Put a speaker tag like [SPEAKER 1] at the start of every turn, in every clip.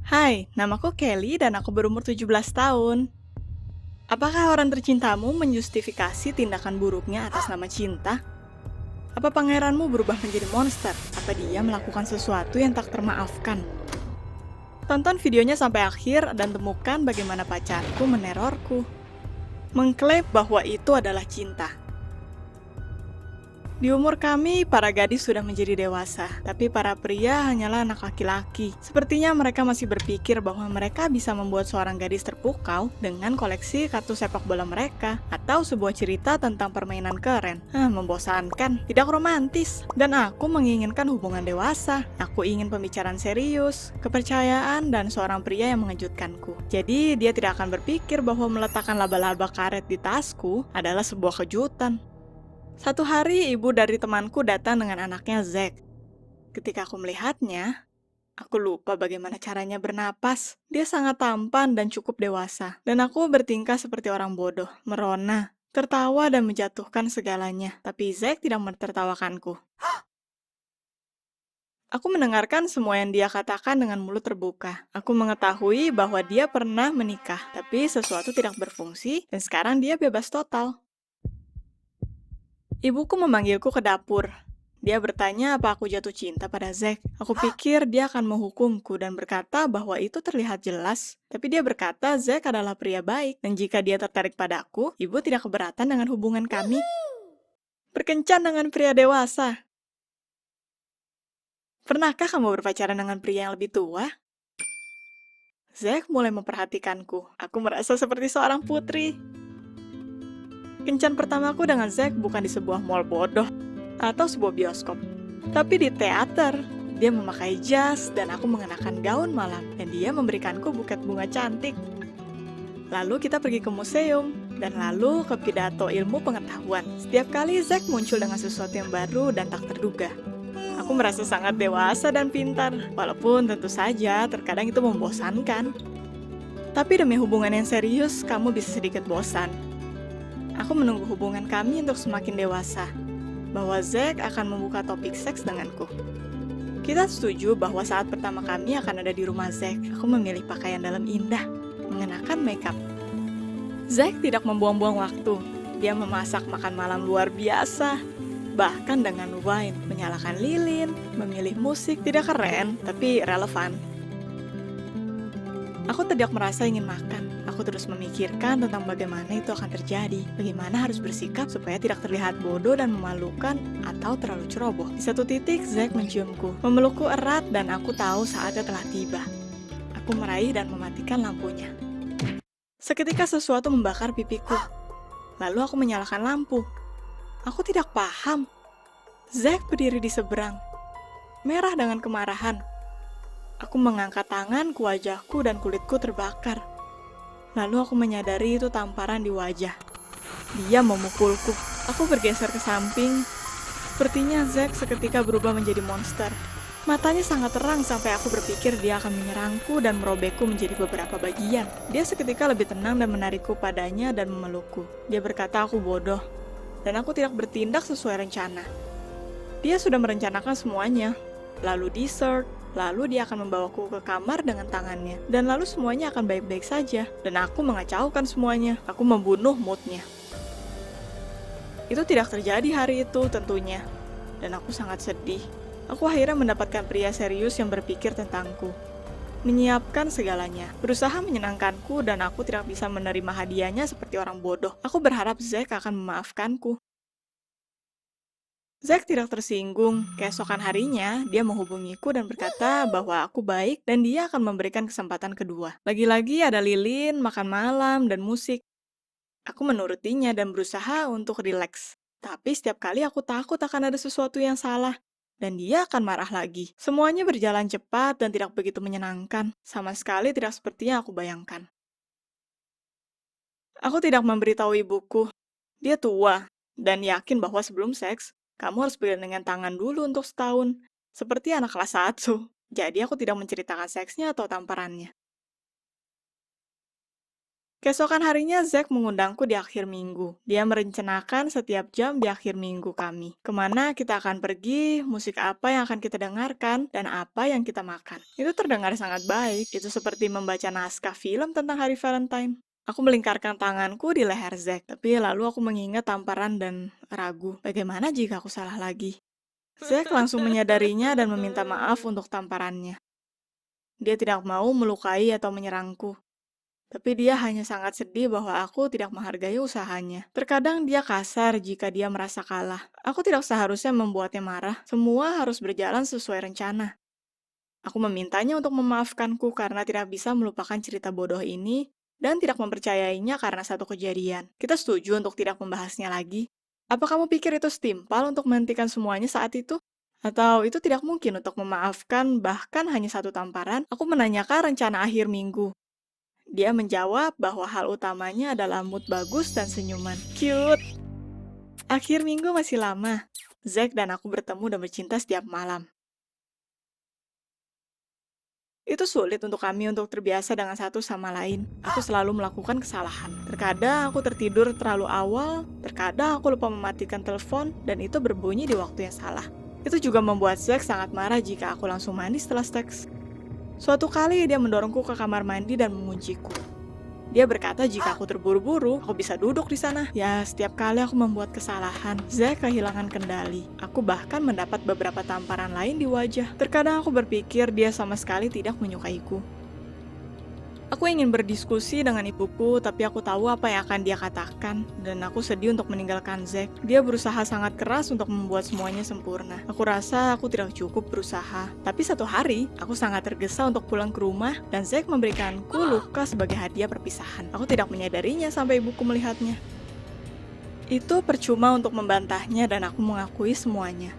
[SPEAKER 1] Hai, namaku Kelly dan aku berumur 17 tahun. Apakah orang tercintamu menjustifikasi tindakan buruknya atas nama cinta? Apa pangeranmu berubah menjadi monster? Apa dia melakukan sesuatu yang tak termaafkan? Tonton videonya sampai akhir dan temukan bagaimana pacarku menerorku. Mengklaim bahwa itu adalah cinta. Di umur kami, para gadis sudah menjadi dewasa, tapi para pria hanyalah anak laki-laki. Sepertinya mereka masih berpikir bahwa mereka bisa membuat seorang gadis terpukau dengan koleksi kartu sepak bola mereka, atau sebuah cerita tentang permainan keren. Membosankan, tidak romantis. Dan aku menginginkan hubungan dewasa. Aku ingin pembicaraan serius, kepercayaan, dan seorang pria yang mengejutkanku. Jadi, dia tidak akan berpikir bahwa meletakkan laba-laba karet di tasku adalah sebuah kejutan. Satu hari, ibu dari temanku datang dengan anaknya Zack. Ketika aku melihatnya, aku lupa bagaimana caranya bernapas. Dia sangat tampan dan cukup dewasa. Dan aku bertingkah seperti orang bodoh, merona, tertawa dan menjatuhkan segalanya. Tapi Zack tidak menertawakanku. Aku mendengarkan semua yang dia katakan dengan mulut terbuka. Aku mengetahui bahwa dia pernah menikah, tapi sesuatu tidak berfungsi, dan sekarang dia bebas total. Ibuku memanggilku ke dapur. Dia bertanya apa aku jatuh cinta pada Zack. Aku pikir dia akan menghukumku dan berkata bahwa itu terlihat jelas. Tapi dia berkata Zack adalah pria baik, dan jika dia tertarik padaku, ibu tidak keberatan dengan hubungan kami. Berkencan dengan pria dewasa. Pernahkah kamu berpacaran dengan pria yang lebih tua? Zack mulai memperhatikanku. Aku merasa seperti seorang putri. Kencan pertamaku dengan Zack bukan di sebuah mall bodoh atau sebuah bioskop, tapi di teater. Dia memakai jas dan aku mengenakan gaun malam, dan dia memberikanku buket bunga cantik. Lalu kita pergi ke museum, dan lalu ke pidato ilmu pengetahuan. Setiap kali Zack muncul dengan sesuatu yang baru dan tak terduga. Aku merasa sangat dewasa dan pintar, walaupun tentu saja terkadang itu membosankan. Tapi demi hubungan yang serius, kamu bisa sedikit bosan. Aku menunggu hubungan kami untuk semakin dewasa, bahwa Zack akan membuka topik seks denganku. Kita setuju bahwa saat pertama kami akan ada di rumah Zack, aku memilih pakaian dalam indah, mengenakan makeup. Zack tidak membuang-buang waktu. Dia memasak makan malam luar biasa, bahkan dengan wine, menyalakan lilin, memilih musik tidak keren, tapi relevan. Aku tidak merasa ingin makan. Aku terus memikirkan tentang bagaimana itu akan terjadi, bagaimana harus bersikap supaya tidak terlihat bodoh dan memalukan atau terlalu ceroboh. Di satu titik, Zack menciumku, memelukku erat, dan aku tahu saatnya telah tiba. Aku meraih dan mematikan lampunya. Seketika sesuatu membakar pipiku. Lalu aku menyalakan lampu. Aku tidak paham. Zack berdiri di seberang, merah dengan kemarahan. Aku mengangkat tangan ke wajahku dan kulitku terbakar. Lalu aku menyadari itu tamparan di wajah. Dia memukulku. Aku bergeser ke samping. Sepertinya Zack seketika berubah menjadi monster. Matanya sangat terang sampai aku berpikir dia akan menyerangku dan merobekku menjadi beberapa bagian. Dia seketika lebih tenang dan menarikku padanya dan memelukku. Dia berkata aku bodoh, dan aku tidak bertindak sesuai rencana. Dia sudah merencanakan semuanya. Lalu dessert, lalu dia akan membawaku ke kamar dengan tangannya. Dan lalu semuanya akan baik-baik saja. Dan aku mengacaukan semuanya. Aku membunuh moodnya. Itu tidak terjadi hari itu tentunya. Dan aku sangat sedih. Aku akhirnya mendapatkan pria serius yang berpikir tentangku. Menyiapkan segalanya. Berusaha menyenangkanku dan aku tidak bisa menerima hadiahnya seperti orang bodoh. Aku berharap Zack akan memaafkanku. Zack tidak tersinggung. Keesokan harinya, dia menghubungiku dan berkata bahwa aku baik dan dia akan memberikan kesempatan kedua. Lagi-lagi ada lilin, makan malam, dan musik. Aku menurutinya dan berusaha untuk rileks. Tapi setiap kali aku takut akan ada sesuatu yang salah. Dan dia akan marah lagi. Semuanya berjalan cepat dan tidak begitu menyenangkan. Sama sekali tidak seperti yang aku bayangkan. Aku tidak memberitahu ibuku. Dia tua dan yakin bahwa sebelum seks, kamu harus bergandengan tangan dulu untuk setahun. Seperti anak kelas 1. Jadi aku tidak menceritakan seksnya atau tamparannya. Keesokan harinya, Zack mengundangku di akhir minggu. Dia merencanakan setiap jam di akhir minggu kami. Kemana kita akan pergi, musik apa yang akan kita dengarkan, dan apa yang kita makan. Itu terdengar sangat baik. Itu seperti membaca naskah film tentang hari Valentine. Aku melingkarkan tanganku di leher Zack, tapi lalu aku mengingat tamparan dan ragu. Bagaimana jika aku salah lagi? Zack langsung menyadarinya dan meminta maaf untuk tamparannya. Dia tidak mau melukai atau menyerangku. Tapi dia hanya sangat sedih bahwa aku tidak menghargai usahanya. Terkadang dia kasar jika dia merasa kalah. Aku tidak seharusnya membuatnya marah. Semua harus berjalan sesuai rencana. Aku memintanya untuk memaafkanku karena tidak bisa melupakan cerita bodoh ini dan tidak mempercayainya karena satu kejadian. Kita setuju untuk tidak membahasnya lagi. Apa kamu pikir itu setimpal untuk menghentikan semuanya saat itu? Atau itu tidak mungkin untuk memaafkan bahkan hanya satu tamparan? Aku menanyakan rencana akhir minggu. Dia menjawab bahwa hal utamanya adalah mood bagus dan senyuman. Cute! Akhir minggu masih lama. Zack dan aku bertemu dan bercinta setiap malam. Itu sulit untuk kami untuk terbiasa dengan satu sama lain. Aku selalu melakukan kesalahan. Terkadang aku tertidur terlalu awal, terkadang aku lupa mematikan telepon, dan itu berbunyi di waktu yang salah. Itu juga membuat Zack sangat marah jika aku langsung mandi setelah seks. Suatu kali dia mendorongku ke kamar mandi dan mengunciku. Dia berkata jika aku terburu-buru, aku bisa duduk di sana. Ya, setiap kali aku membuat kesalahan, Zack kehilangan kendali. Aku bahkan mendapat beberapa tamparan lain di wajah. Terkadang aku berpikir dia sama sekali tidak menyukaiku. Aku ingin berdiskusi dengan ibuku, tapi aku tahu apa yang akan dia katakan, dan aku sedih untuk meninggalkan Zack. Dia berusaha sangat keras untuk membuat semuanya sempurna. Aku rasa aku tidak cukup berusaha. Tapi satu hari, aku sangat tergesa untuk pulang ke rumah, dan Zack memberikanku luka sebagai hadiah perpisahan. Aku tidak menyadarinya sampai ibuku melihatnya. Itu percuma untuk membantahnya, dan aku mengakui semuanya.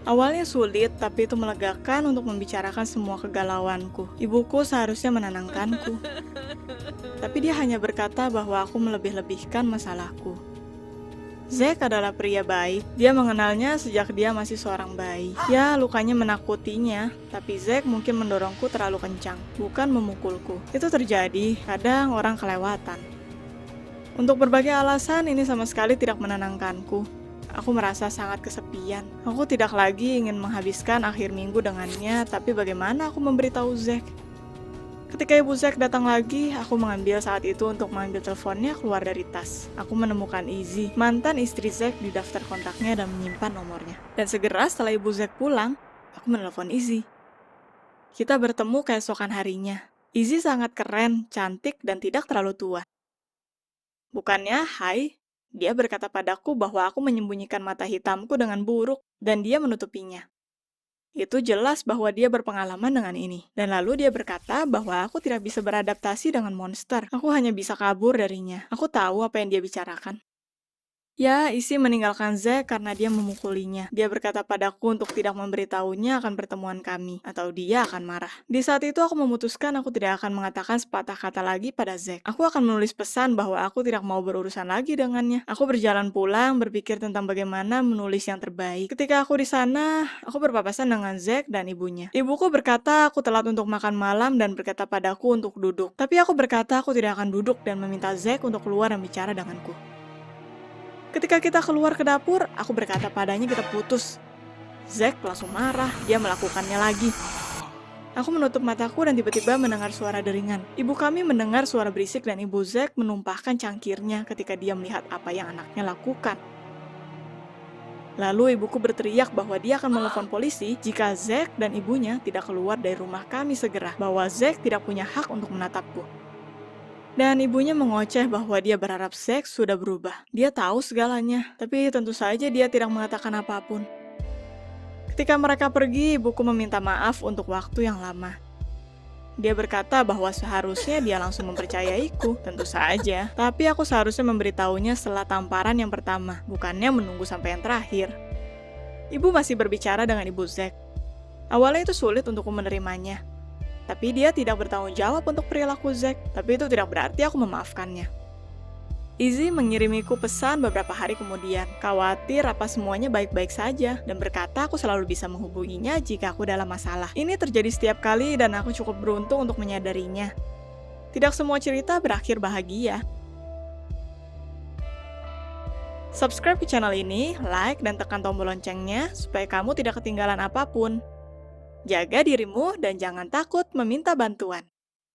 [SPEAKER 1] Awalnya sulit, tapi itu melegakan untuk membicarakan semua kegalauanku. Ibuku seharusnya menenangkanku. Tapi dia hanya berkata bahwa aku melebih-lebihkan masalahku. Zack adalah pria baik. Dia mengenalnya sejak dia masih seorang bayi. Ya, lukanya menakutinya, tapi Zack mungkin mendorongku terlalu kencang, bukan memukulku. Itu terjadi, kadang orang kelewatan. Untuk berbagai alasan, ini sama sekali tidak menenangkanku. Aku merasa sangat kesepian. Aku tidak lagi ingin menghabiskan akhir minggu dengannya, tapi bagaimana aku memberitahu Zack? Ketika ibu Zack datang lagi, aku mengambil saat itu untuk mengambil teleponnya keluar dari tas. Aku menemukan Izzy, mantan istri Zack, di daftar kontaknya dan menyimpan nomornya. Dan segera setelah ibu Zack pulang, aku menelpon Izzy. Kita bertemu keesokan harinya. Izzy sangat keren, cantik, dan tidak terlalu tua. Bukannya, hai, dia berkata padaku bahwa aku menyembunyikan mata hitamku dengan buruk, dan dia menutupinya. Itu jelas bahwa dia berpengalaman dengan ini. Dan lalu dia berkata bahwa aku tidak bisa beradaptasi dengan monster. Aku hanya bisa kabur darinya. Aku tahu apa yang dia bicarakan. Ya, Izzy meninggalkan Zack karena dia memukulinya. Dia berkata padaku untuk tidak memberitahunya akan pertemuan kami, atau dia akan marah. Di saat itu aku memutuskan aku tidak akan mengatakan sepatah kata lagi pada Zack. Aku akan menulis pesan bahwa aku tidak mau berurusan lagi dengannya. Aku berjalan pulang, berpikir tentang bagaimana menulis yang terbaik. Ketika aku di sana, aku berpapasan dengan Zack dan ibunya. Ibuku berkata aku telat untuk makan malam dan berkata padaku untuk duduk. Tapi aku berkata aku tidak akan duduk dan meminta Zack untuk keluar dan bicara denganku. Ketika kita keluar ke dapur, aku berkata padanya kita putus. Zack langsung marah, dia melakukannya lagi. Aku menutup mataku dan tiba-tiba mendengar suara deringan. Ibu kami mendengar suara berisik dan ibu Zack menumpahkan cangkirnya ketika dia melihat apa yang anaknya lakukan. Lalu ibuku berteriak bahwa dia akan menelpon polisi jika Zack dan ibunya tidak keluar dari rumah kami segera, bahwa Zack tidak punya hak untuk menatapku. Dan ibunya mengoceh bahwa dia berharap Zack sudah berubah. Dia tahu segalanya, tapi tentu saja dia tidak mengatakan apapun. Ketika mereka pergi, ibuku meminta maaf untuk waktu yang lama. Dia berkata bahwa seharusnya dia langsung mempercayaiku, tentu saja. Tapi aku seharusnya memberitahunya setelah tamparan yang pertama, bukannya menunggu sampai yang terakhir. Ibu masih berbicara dengan ibu Zack. Awalnya itu sulit untukku menerimanya. Tapi dia tidak bertanggung jawab untuk perilaku Zack, tapi itu tidak berarti aku memaafkannya. Izzy mengirimiku pesan beberapa hari kemudian, khawatir apa semuanya baik-baik saja, dan berkata aku selalu bisa menghubunginya jika aku dalam masalah. Ini terjadi setiap kali dan aku cukup beruntung untuk menyadarinya. Tidak semua cerita berakhir bahagia. Subscribe ke channel ini, like, dan tekan tombol loncengnya supaya kamu tidak ketinggalan apapun. Jaga dirimu dan jangan takut meminta bantuan.